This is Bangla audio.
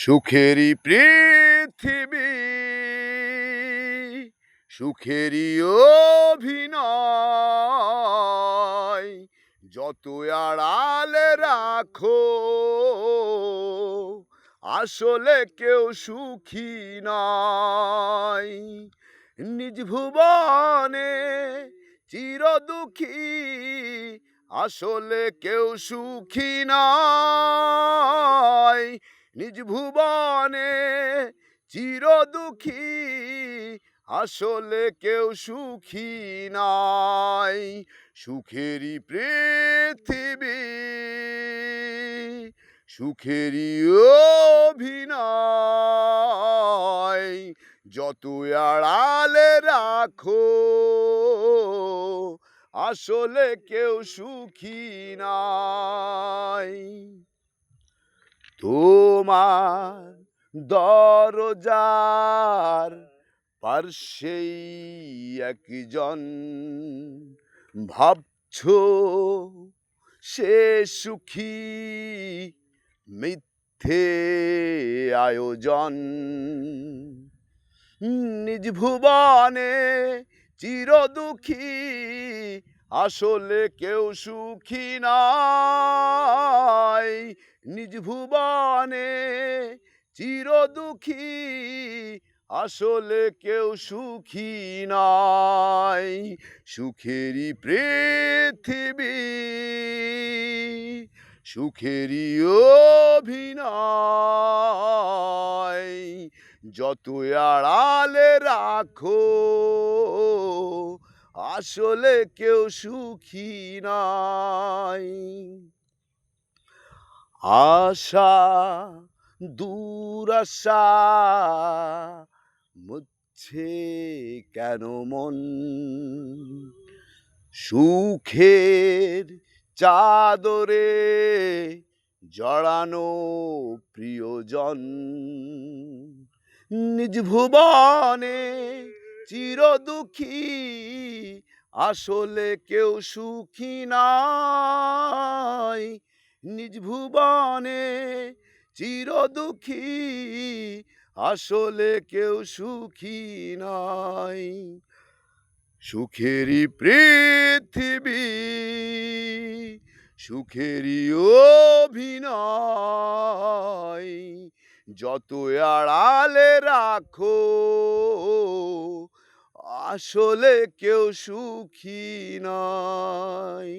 সুখেরই পৃথিবী, সুখেরই অভিনয়, যত আড়ালে রাখো আসলে কেউ সুখী নয়। নিজ ভুবনে চির দুঃখী, আসলে কেউ সুখী নয়। নিজ ভুবনে চির দুঃখী, আসলে কেউ সুখী নয়। সুখেরই পৃথিবী, সুখেরই অভিনয়, যত আড়ালে রাখো আসলে কেউ সুখী নয়। তোমার দরজার পার্শ্বেই একজন, ভাবছো সে সুখী, মিথ্যে আয়োজন। নিজ ভুবনে চির দুঃখী, আসলে কেউ সুখী নয়। নিজ ভুবনে চির দুঃখী, আসলে কেউ সুখী নয়। সুখেরই পৃথিবী, সুখেরই অভিনয়, যত আড়ালে রাখো আসলে কেউ সুখী নয়। আশা দুরাশা মুছে কেন মন, সুখের চাদরে জড়ানো প্রিয়জন। নিজ ভুবনে চির দুঃখী, আসলে কেউ সুখী নয়। নিজ ভুবনে চির দুঃখী, আসলে কেউ সুখী নয়। সুখেরই পৃথিবী, সুখেরই অভিনয়, যত আড়ালে রাখো আসলে কেউ সুখী নয়।